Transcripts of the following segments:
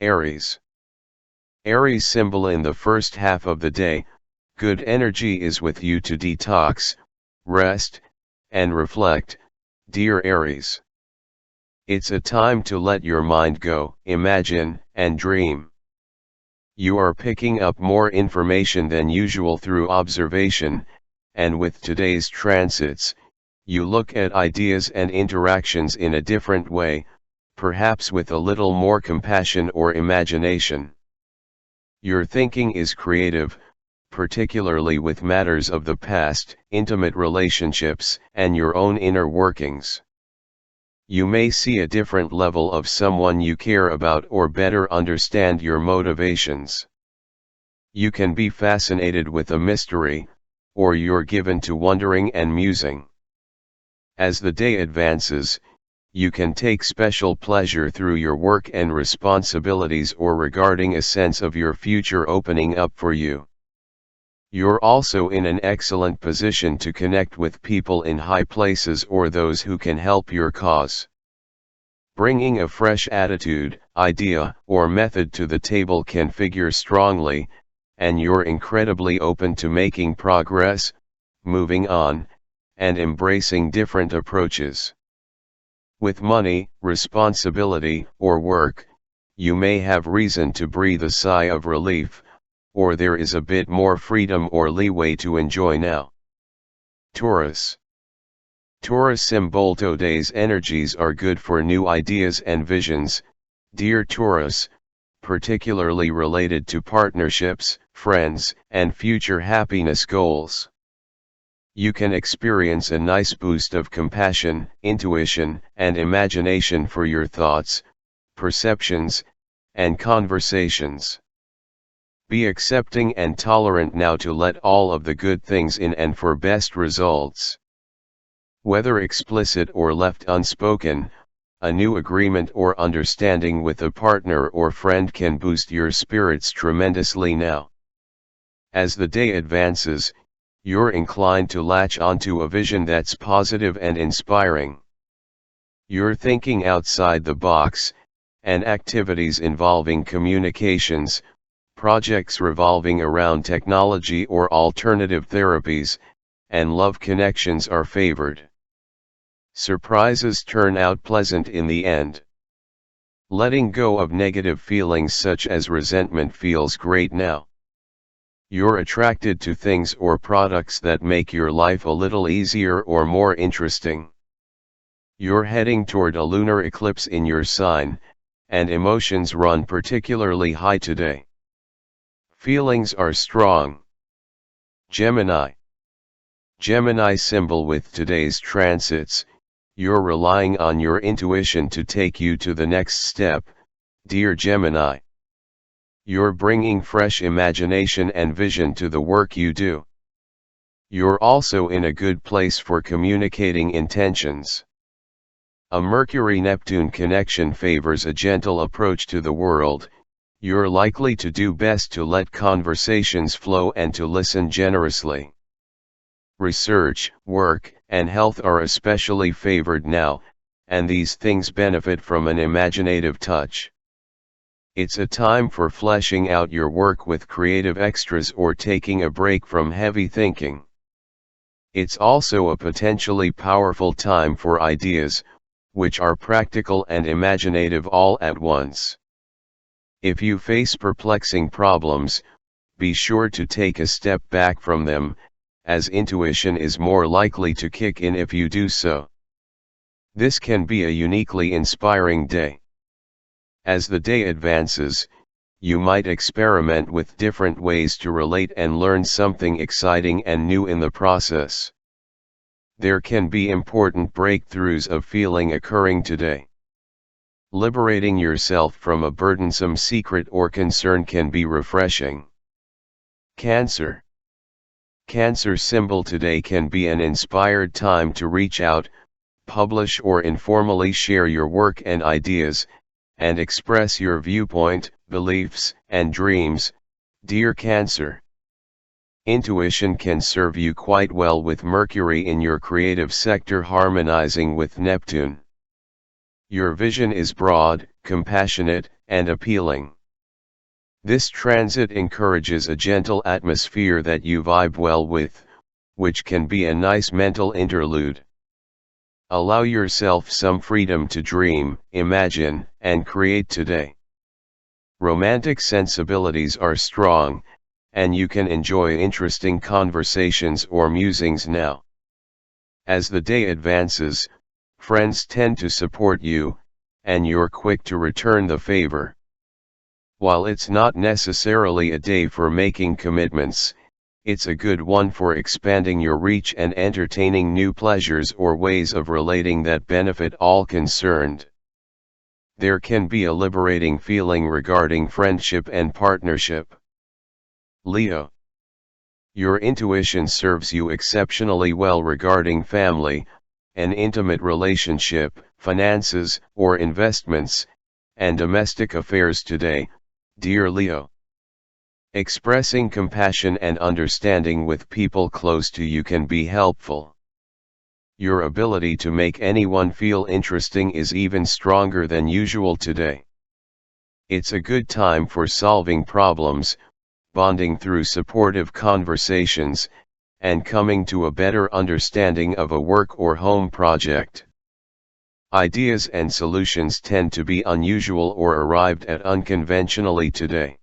Aries. Aries symbol in the first half of the day, good energy is with you to detox, rest, and reflect, dear Aries. It's a time to let your mind go, imagine, and dream. You are picking up more information than usual through observation, and with today's transits, you look at ideas and interactions in a different way, perhaps with a little more compassion or imagination. Your thinking is creative, particularly with matters of the past, intimate relationships, and your own inner workings. You may see a different level of someone you care about or better understand your motivations. You can be fascinated with a mystery, or you're given to wondering and musing. As the day advances, you can take special pleasure through your work and responsibilities or regarding a sense of your future opening up for you. You're also in an excellent position to connect with people in high places or those who can help your cause. Bringing a fresh attitude, idea, or method to the table can figure strongly, and you're incredibly open to making progress, moving on, and embracing different approaches. With money, responsibility, or work, you may have reason to breathe a sigh of relief, or there is a bit more freedom or leeway to enjoy now. Taurus. Taurus symbol. Today's energies are good for new ideas and visions, dear Taurus, particularly related to partnerships, friends, and future happiness goals. You can experience a nice boost of compassion, intuition, and imagination for your thoughts, perceptions, and conversations. Be accepting and tolerant now to let all of the good things in and for best results. Whether explicit or left unspoken, a new agreement or understanding with a partner or friend can boost your spirits tremendously now. As the day advances, you're inclined to latch onto a vision that's positive and inspiring. You're thinking outside the box, and activities involving communications, projects revolving around technology or alternative therapies, and love connections are favored. Surprises turn out pleasant in the end. Letting go of negative feelings such as resentment feels great now. You're attracted to things or products that make your life a little easier or more interesting. You're heading toward a lunar eclipse in your sign, and emotions run particularly high today. Feelings are strong. Gemini. Gemini symbol. With today's transits, you're relying on your intuition to take you to the next step, dear Gemini. You're bringing fresh imagination and vision to the work you do. You're also in a good place for communicating intentions. A Mercury-Neptune connection favors a gentle approach to the world. You're likely to do best to let conversations flow and to listen generously. Research, work, and health are especially favored now, and these things benefit from an imaginative touch. It's a time for fleshing out your work with creative extras or taking a break from heavy thinking. It's also a potentially powerful time for ideas, which are practical and imaginative all at once. If you face perplexing problems, be sure to take a step back from them, as intuition is more likely to kick in if you do so. This can be a uniquely inspiring day. As the day advances, you might experiment with different ways to relate and learn something exciting and new in the process. There can be important breakthroughs of feeling occurring today. Liberating yourself from a burdensome secret or concern can be refreshing. Cancer. Cancer symbol. Today can be an inspired time to reach out, publish or informally share your work and ideas, and express your viewpoint, beliefs, and dreams, dear Cancer. Intuition can serve you quite well with Mercury in your creative sector harmonizing with Neptune. Your vision is broad, compassionate, and appealing. This transit encourages a gentle atmosphere that you vibe well with, which can be a nice mental interlude. Allow yourself some freedom to dream, imagine, and create today. Romantic sensibilities are strong, and you can enjoy interesting conversations or musings now. As the day advances, friends tend to support you, and you're quick to return the favor. While it's not necessarily a day for making commitments, it's a good one for expanding your reach and entertaining new pleasures or ways of relating that benefit all concerned. There can be a liberating feeling regarding friendship and partnership. Leo. Your intuition serves you exceptionally well regarding family, an intimate relationship, finances, or investments, and domestic affairs today, dear Leo. Expressing compassion and understanding with people close to you can be helpful. Your ability to make anyone feel interesting is even stronger than usual today. It's a good time for solving problems, bonding through supportive conversations, and coming to a better understanding of a work or home project. Ideas and solutions tend to be unusual or arrived at unconventionally today.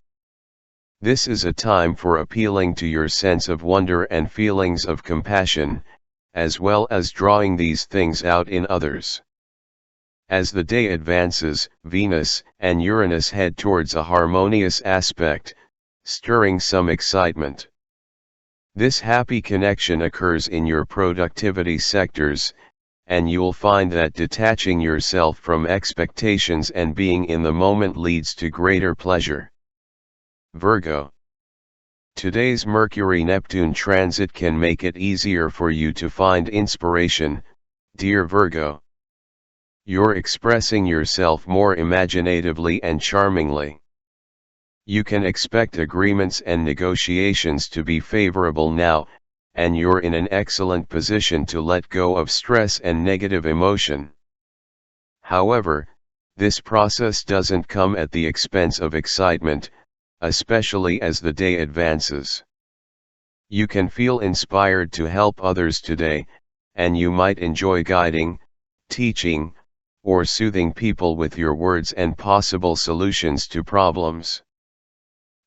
This is a time for appealing to your sense of wonder and feelings of compassion, as well as drawing these things out in others. As the day advances, Venus and Uranus head towards a harmonious aspect, stirring some excitement. This happy connection occurs in your productivity sectors, and you'll find that detaching yourself from expectations and being in the moment leads to greater pleasure. Virgo. Today's Mercury-Neptune transit can make it easier for you to find inspiration, dear Virgo. You're expressing yourself more imaginatively and charmingly. You can expect agreements and negotiations to be favorable now, and you're in an excellent position to let go of stress and negative emotion. However, this process doesn't come at the expense of excitement, especially as the day advances. You can feel inspired to help others today, and you might enjoy guiding, teaching, or soothing people with your words and possible solutions to problems.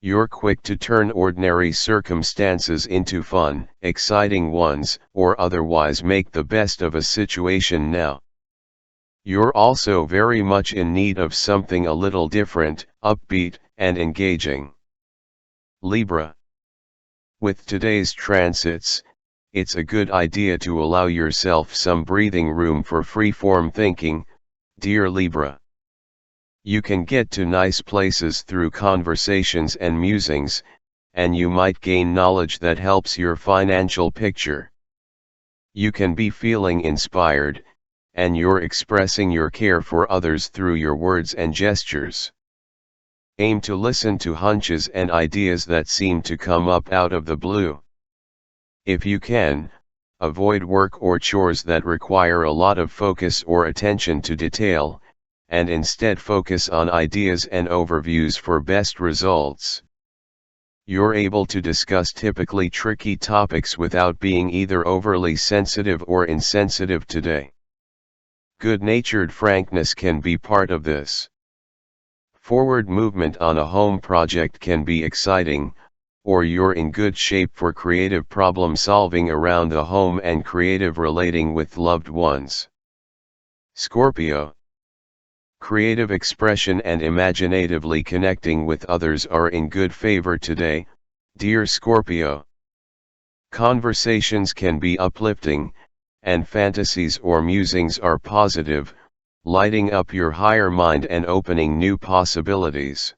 You're quick to turn ordinary circumstances into fun, exciting ones, or otherwise make the best of a situation now. You're also very much in need of something a little different, upbeat, and engaging. Libra. With today's transits, it's a good idea to allow yourself some breathing room for free-form thinking, dear Libra. You can get to nice places through conversations and musings, and you might gain knowledge that helps your financial picture. You can be feeling inspired, and you're expressing your care for others through your words and gestures. Aim to listen to hunches and ideas that seem to come up out of the blue. If you can, avoid work or chores that require a lot of focus or attention to detail, and instead focus on ideas and overviews for best results. You're able to discuss typically tricky topics without being either overly sensitive or insensitive today. Good-natured frankness can be part of this. Forward movement on a home project can be exciting, or you're in good shape for creative problem solving around the home and creative relating with loved ones. Scorpio. Creative expression and imaginatively connecting with others are in good favor today, dear Scorpio. Conversations can be uplifting, and fantasies or musings are positive, lighting up your higher mind and opening new possibilities.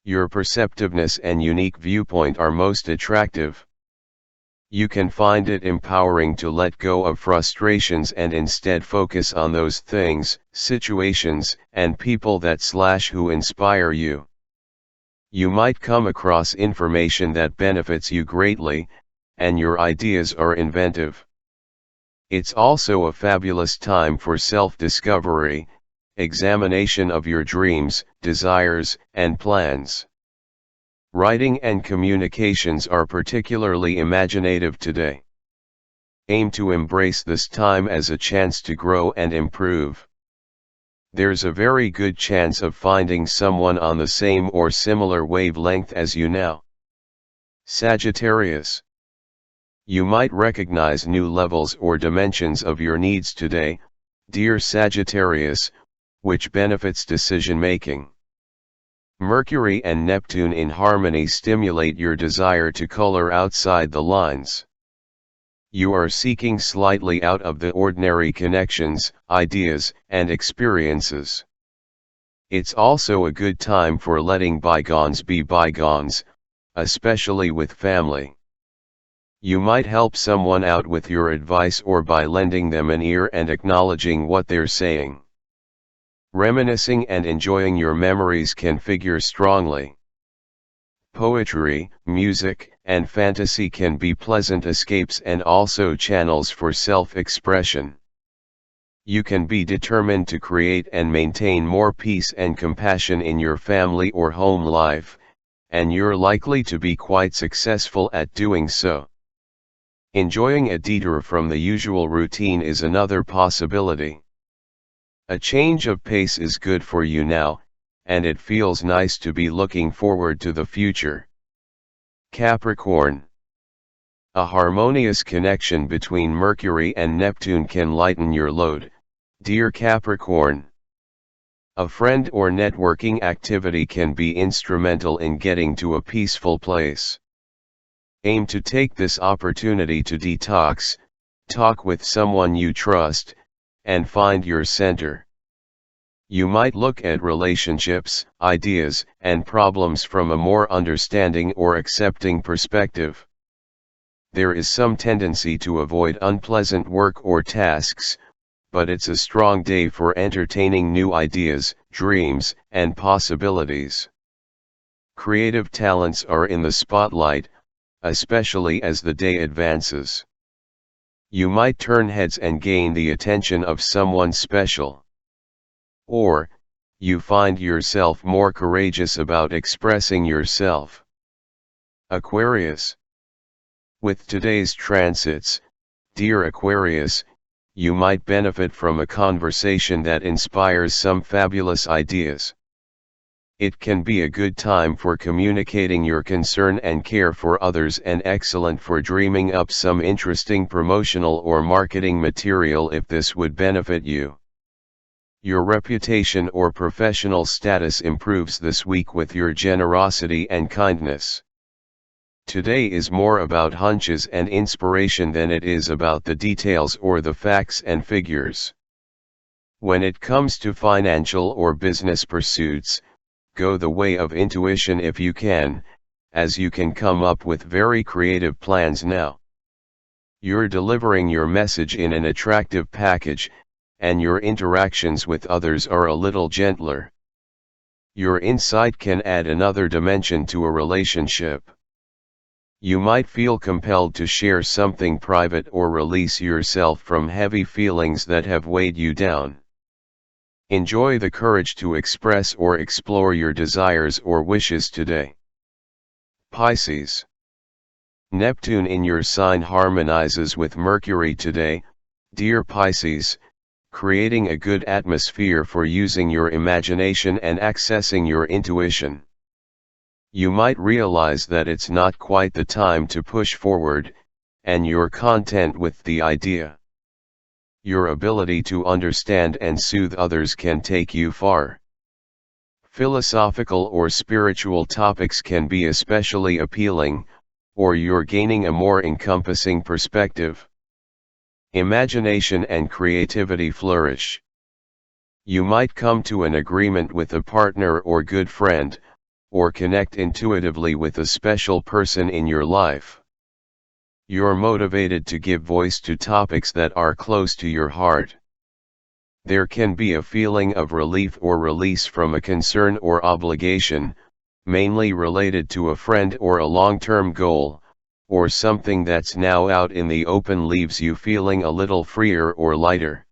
Your perceptiveness and unique viewpoint are most attractive. You can find it empowering to let go of frustrations and instead focus on those things, situations, and people who inspire you. You might come across information that benefits you greatly, and your ideas are inventive. It's also a fabulous time for self-discovery, examination of your dreams, desires, and plans. Writing and communications are particularly imaginative today. Aim to embrace this time as a chance to grow and improve. There's a very good chance of finding someone on the same or similar wavelength as you now. Sagittarius. You might recognize new levels or dimensions of your needs today, dear Sagittarius, which benefits decision-making. Mercury and Neptune in harmony stimulate your desire to color outside the lines. You are seeking slightly out of the ordinary connections, ideas, and experiences. It's also a good time for letting bygones be bygones, especially with family. You might help someone out with your advice or by lending them an ear and acknowledging what they're saying. Reminiscing and enjoying your memories can figure strongly. Poetry, music, and fantasy can be pleasant escapes and also channels for self-expression. You can be determined to create and maintain more peace and compassion in your family or home life, and you're likely to be quite successful at doing so. Enjoying a detour from the usual routine is another possibility. A change of pace is good for you now, and it feels nice to be looking forward to the future. Capricorn. A harmonious connection between Mercury and Neptune can lighten your load, dear Capricorn. A friend or networking activity can be instrumental in getting to a peaceful place. Aim to take this opportunity to detox, talk with someone you trust, and find your center. You might look at relationships, ideas, and problems from a more understanding or accepting perspective. There is some tendency to avoid unpleasant work or tasks, but it's a strong day for entertaining new ideas, dreams, and possibilities. Creative talents are in the spotlight, especially as the day advances. You might turn heads and gain the attention of someone special. Or, you find yourself more courageous about expressing yourself. Aquarius. With today's transits, dear Aquarius, you might benefit from a conversation that inspires some fabulous ideas. It can be a good time for communicating your concern and care for others and excellent for dreaming up some interesting promotional or marketing material if this would benefit you. Your reputation or professional status improves this week with your generosity and kindness. Today is more about hunches and inspiration than it is about the details or the facts and figures. When it comes to financial or business pursuits, go the way of intuition if you can, as you can come up with very creative plans now. You're delivering your message in an attractive package, and your interactions with others are a little gentler. Your insight can add another dimension to a relationship. You might feel compelled to share something private or release yourself from heavy feelings that have weighed you down. Enjoy the courage to express or explore your desires or wishes today. Pisces. Neptune in your sign harmonizes with Mercury today, dear Pisces, creating a good atmosphere for using your imagination and accessing your intuition. You might realize that it's not quite the time to push forward, and you're content with the idea. Your ability to understand and soothe others can take you far. Philosophical or spiritual topics can be especially appealing, or you're gaining a more encompassing perspective. Imagination and creativity flourish. You might come to an agreement with a partner or good friend, or connect intuitively with a special person in your life. You're motivated to give voice to topics that are close to your heart. There can be a feeling of relief or release from a concern or obligation, mainly related to a friend or a long-term goal, or something that's now out in the open leaves you feeling a little freer or lighter.